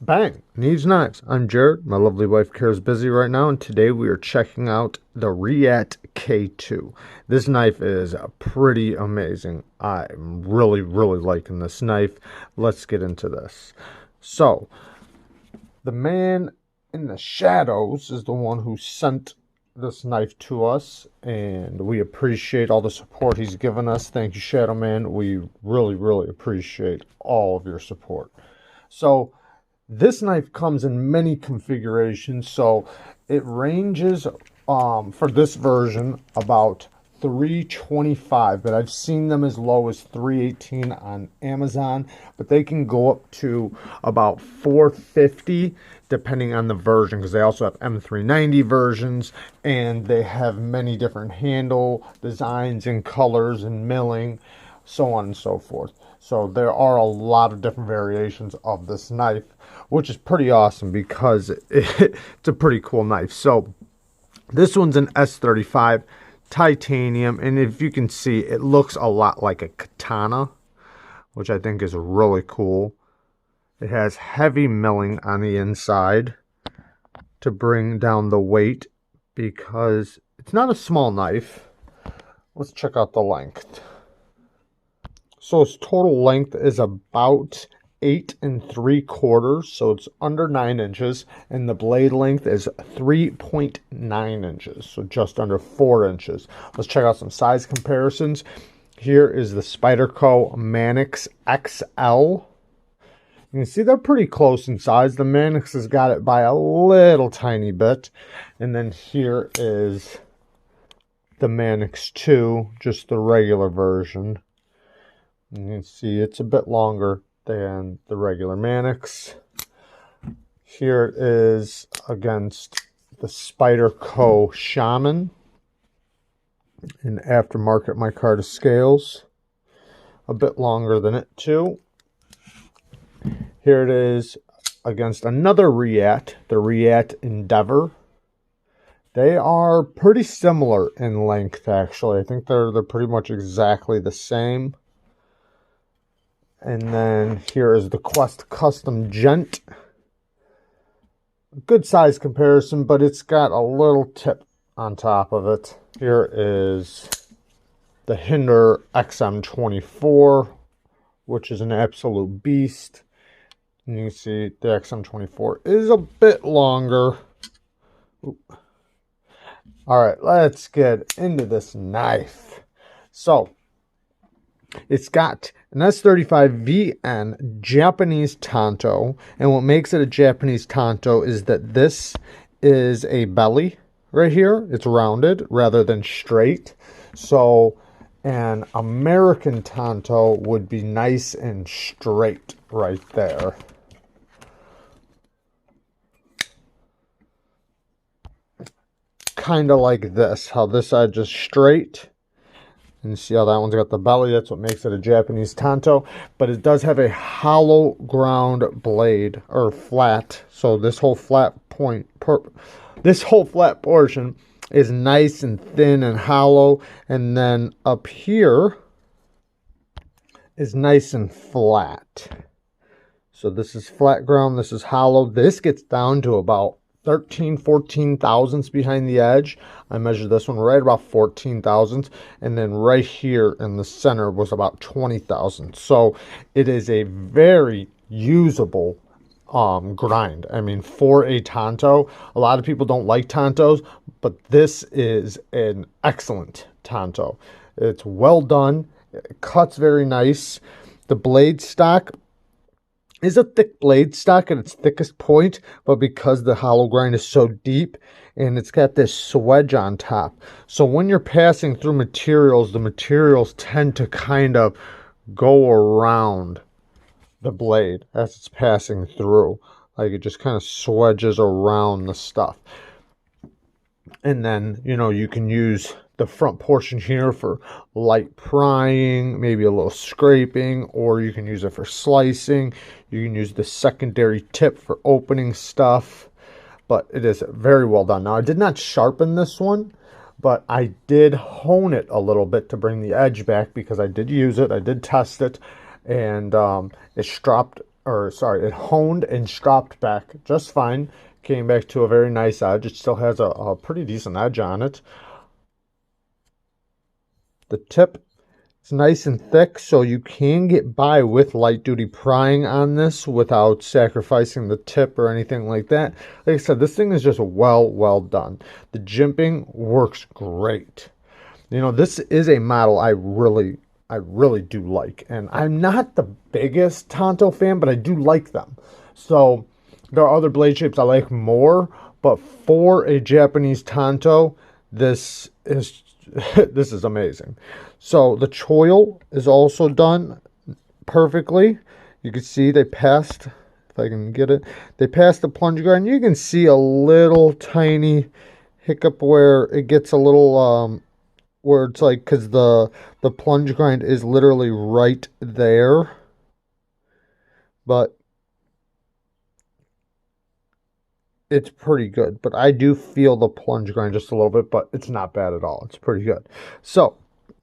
Bang! Neeves Knives. I'm Jared. My lovely wife Kara's busy right now, and today we are checking out the Reate K2. This knife is pretty amazing. I'm really liking this knife. Let's get into this. So, the man in the shadows is the one who sent this knife to us, and we appreciate all the support he's given us. Thank you, Shadow Man. We really appreciate all of your support. So, this knife comes in many configurations, so it ranges for this version about $325, but I've seen them as low as $318 on Amazon, but they can go up to about $450 depending on the version, because they also have M390 versions, and they have many different handle designs and colors and milling, so on and so forth. So there are a lot of different variations of this knife, which is pretty awesome because it's a pretty cool knife. So this one's an S35 titanium, and if you can see, it looks a lot like a katana, which I think is really cool. It has heavy milling on the inside to bring down the weight because it's not a small knife. Let's check out the length. So its total length is about 8 3/4, so it's under 9 inches, and the blade length is 3.9 inches, so just under 4 inches. Let's check out some size comparisons. Here is the Spyderco Manix XL. You can see they're pretty close in size. The Manix has got it by a little tiny bit. And then here is the Manix 2, just the regular version. You can see it's a bit longer than the regular Manix. Here it is against the Spyderco Shaman in aftermarket micarta scales. A bit longer than it too. Here it is against another Reate, the Reate Endeavor. They are pretty similar in length, actually. I think they're pretty much exactly the same. And then here is the Quest Custom Gent. Good size comparison, but it's got a little tip on top of it. Here is the Hinder XM24, which is an absolute beast. And you can see the XM24 is a bit longer. Oop. All right, let's get into this knife. So, it's got an S35VN Japanese Tanto, and what makes it a Japanese Tanto is that this is a belly right here. It's rounded rather than straight. So an American Tanto would be nice and straight right there. Kind of like this, how this side just straight. And see how that one's got the belly. That's what makes it a Japanese Tanto. But it does have a hollow ground blade, or flat. So this whole flat portion is nice and thin and hollow. And then up here is nice and flat. So this is flat ground. This is hollow. This gets down to about 14 thousandths behind the edge. I measured this one right about 14 thousandths, and then right here in the center was about 20 thousandths. So it is a very usable grind. I mean, for a Tanto, a lot of people don't like Tantos, but this is an excellent Tanto. It's well done. It cuts very nice. The blade stock is a thick blade stock at its thickest point, but because the hollow grind is so deep and it's got this swedge on top, so when you're passing through materials, the materials tend to kind of go around the blade as it's passing through. Like it just kind of swedges around the stuff. And then, you know, you can use the front portion here for light prying, maybe a little scraping, or you can use it for slicing. You can use the secondary tip for opening stuff, but it is very well done. Now, I did not sharpen this one, but I did hone it a little bit to bring the edge back because I did use it. I did test it, and it or sorry, it honed and stropped back just fine. Came back to a very nice edge. It still has a pretty decent edge on it. The tip is nice and thick, so you can get by with light duty prying on this without sacrificing the tip or anything like that. Like I said, this thing is just well done. The jimping works great. You know, this is a model I really do like. And I'm not the biggest Tanto fan, but I do like them. So there are other blade shapes I like more, but for a Japanese Tanto, this is this is amazing. So the choil is also done perfectly. You can see they passed, if I can get it, they passed the plunge grind. You can see a little tiny hiccup where it gets a little where it's like, because the plunge grind is literally right there, but it's pretty good. But I do feel the plunge grind just a little bit, but it's not bad at all. It's pretty good. So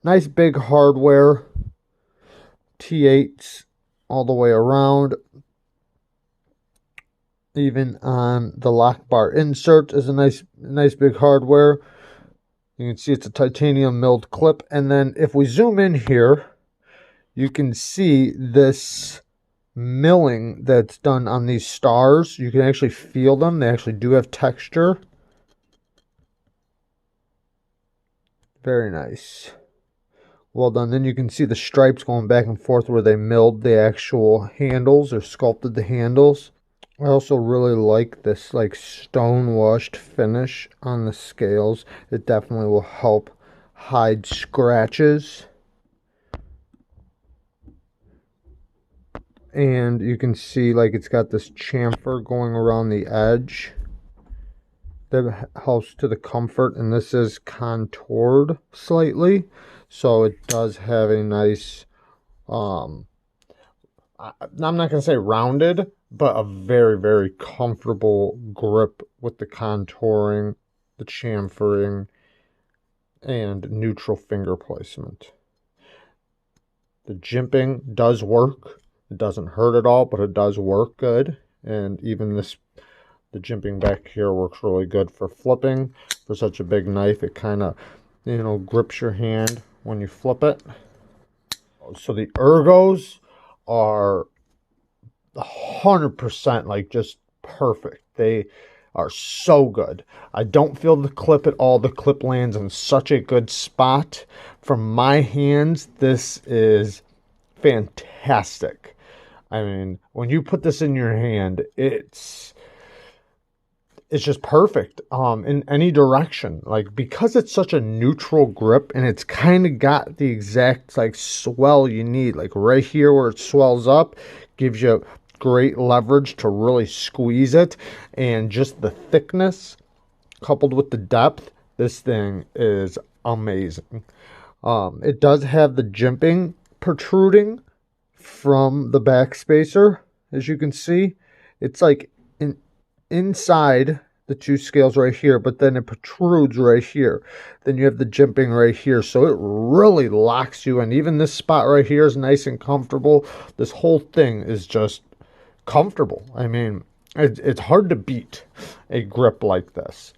nice big hardware T8s all the way around. Even on the lock bar insert is a nice big hardware. You can see it's a titanium milled clip. And then if we zoom in here, you can see this milling that's done on these stars. You can actually feel them. They actually do have texture. Very nice. Well done. Then you can see the stripes going back and forth where they milled the actual handles or sculpted the handles. I also really like this like stone washed finish on the scales. It definitely will help hide scratches. And you can see like it's got this chamfer going around the edge that helps to the comfort, and this is contoured slightly, so it does have a nice I'm not going to say rounded, but a very comfortable grip with the contouring, the chamfering, and neutral finger placement. The jimping does work. It doesn't hurt at all, but it does work good. And even the jimping back here works really good for flipping. For such a big knife, it kind of, you know, grips your hand when you flip it. So the ergos are 100% like just perfect. They are so good. I don't feel the clip at all. The clip lands in such a good spot. From my hands, this is fantastic. I mean, when you put this in your hand, it's just perfect in any direction. Like, because it's such a neutral grip and it's kind of got the exact like swell you need, like right here where it swells up, gives you great leverage to really squeeze it. And just the thickness coupled with the depth, this thing is amazing. It does have the jimping protruding from the back spacer, as you can see. It's like inside the two scales right here, but then it protrudes right here. Then you have the jimping right here, so it really locks you in. Even this spot right here is nice and comfortable. This whole thing is just comfortable. I mean, it's hard to beat a grip like this.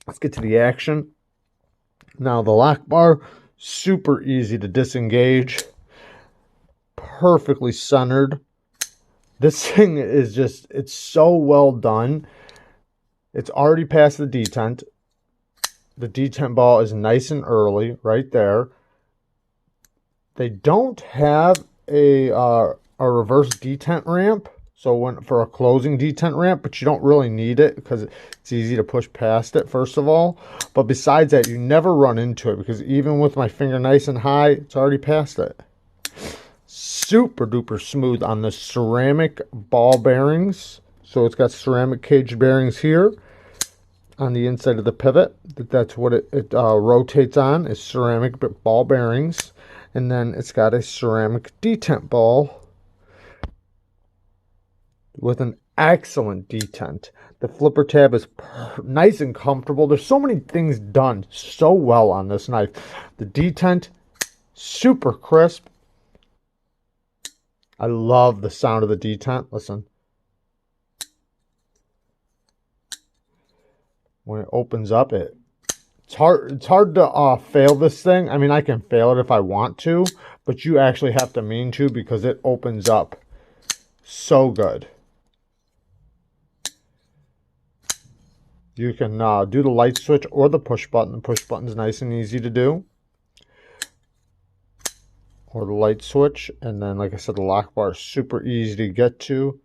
Let's get to the action. Now the lock bar, super easy to disengage, perfectly centered. This thing is just, it's so well done. It's already past the detent. The detent ball is nice and early right there. They don't have a reverse detent ramp, so for a closing detent ramp, but you don't really need it because it's easy to push past it, first of all. But besides that, you never run into it because even with my finger nice and high, it's already past it. Super duper smooth on the ceramic ball bearings. So it's got ceramic cage bearings here on the inside of the pivot. That's what it rotates on, is ceramic ball bearings. And then it's got a ceramic detent ball with an excellent detent. The flipper tab is nice and comfortable. There's so many things done so well on this knife. The detent, super crisp. I love the sound of the detent. Listen. When it opens up, it's hard to fail this thing. I mean, I can fail it if I want to, but you actually have to mean to, because it opens up so good. You can do the light switch or the push button. The push button is nice and easy to do. Or the light switch. And then, like I said, the lock bar is super easy to get to.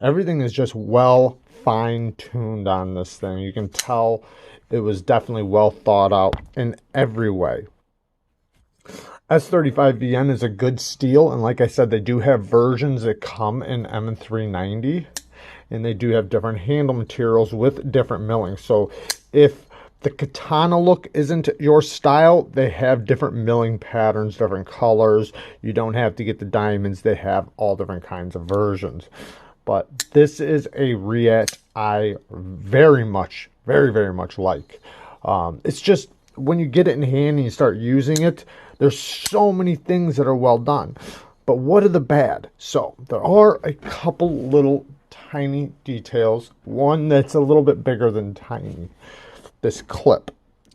Everything is just well fine-tuned on this thing. You can tell it was definitely well thought out in every way. S35VN is a good steel, and like I said, they do have versions that come in M390, and they do have different handle materials with different milling. So if the katana look isn't your style, they have different milling patterns, different colors. You don't have to get the diamonds. They have all different kinds of versions. But this is a Reate I very much like. It's just when you get it in hand and you start using it, there's so many things that are well done. But what are the bad? So there are a couple little tiny details. One that's a little bit bigger than tiny. This clip.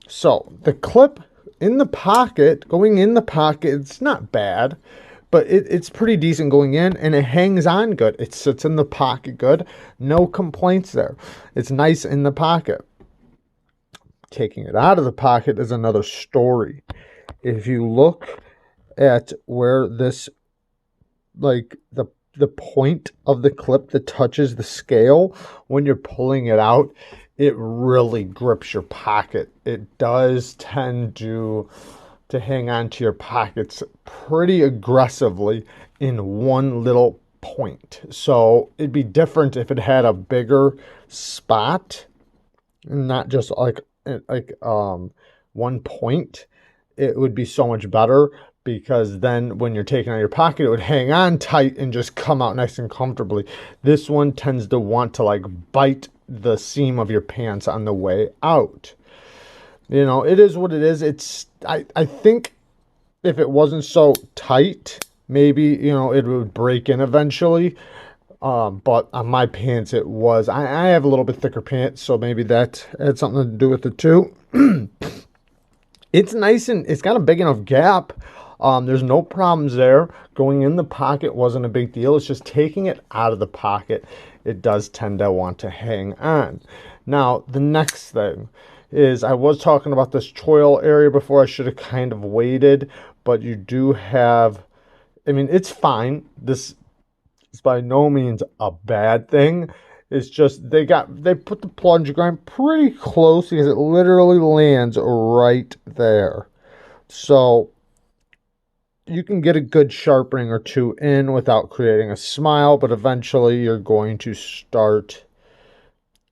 So the clip in the pocket, going in the pocket, it's not bad. But it's pretty decent going in, and it hangs on good. It sits in the pocket good. No complaints there. It's nice in the pocket. Taking it out of the pocket is another story. If you look at where this, like the point of the clip that touches the scale, when you're pulling it out, it really grips your pocket. It does tend to hang on to your pockets pretty aggressively in one little point. So it'd be different if it had a bigger spot, not just like one point. It would be so much better, because then when you're taking out your pocket, it would hang on tight and just come out nice and comfortably. This one tends to want to like bite the seam of your pants on the way out. You know, it is what it is. I think if it wasn't so tight, maybe, you know, it would break in eventually. But on my pants, it was. I have a little bit thicker pants, so maybe that had something to do with it too. It's nice, and it's got a big enough gap. There's no problems there. Going in the pocket wasn't a big deal. It's just taking it out of the pocket, it does tend to want to hang on. Now, the next thing is, I was talking about this choil area before. I should have kind of waited, but you do have, I mean, it's fine. This is by no means a bad thing. It's just they put the plunge grind pretty close, because it literally lands right there. So you can get a good sharpening or two in without creating a smile, but eventually you're going to start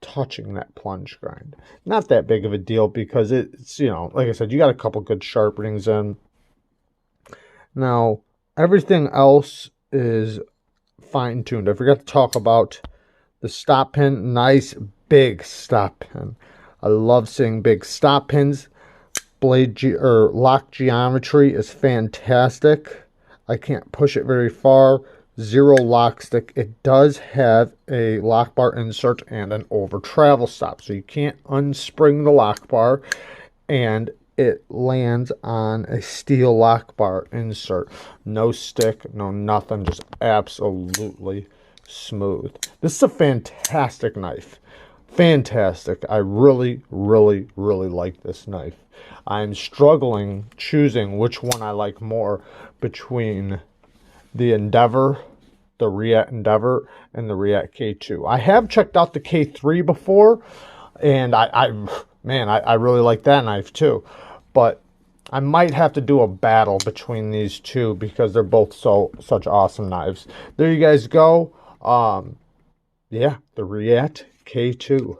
touching that plunge grind. Not that big of a deal, because it's, you know, like I said, you got a couple good sharpenings in. Now, everything else is fine-tuned. I forgot to talk about the stop pin. Nice big stop pin. I love seeing big stop pins. Lock geometry is fantastic. I can't push it very far. Zero lock stick. It does have a lock bar insert and an over travel stop, so you can't unspring the lock bar, and it lands on a steel lock bar insert. No stick, no nothing, just absolutely smooth. This is a fantastic knife. Fantastic. I really like this knife. I'm struggling choosing which one I like more between the Endeavor, the Reate Endeavor, and the Reate K2. I have checked out the K3 before, and I really like that knife too. But I might have to do a battle between these two, because they're both such awesome knives. There you guys go. Yeah, the Reate K2.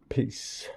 Peace.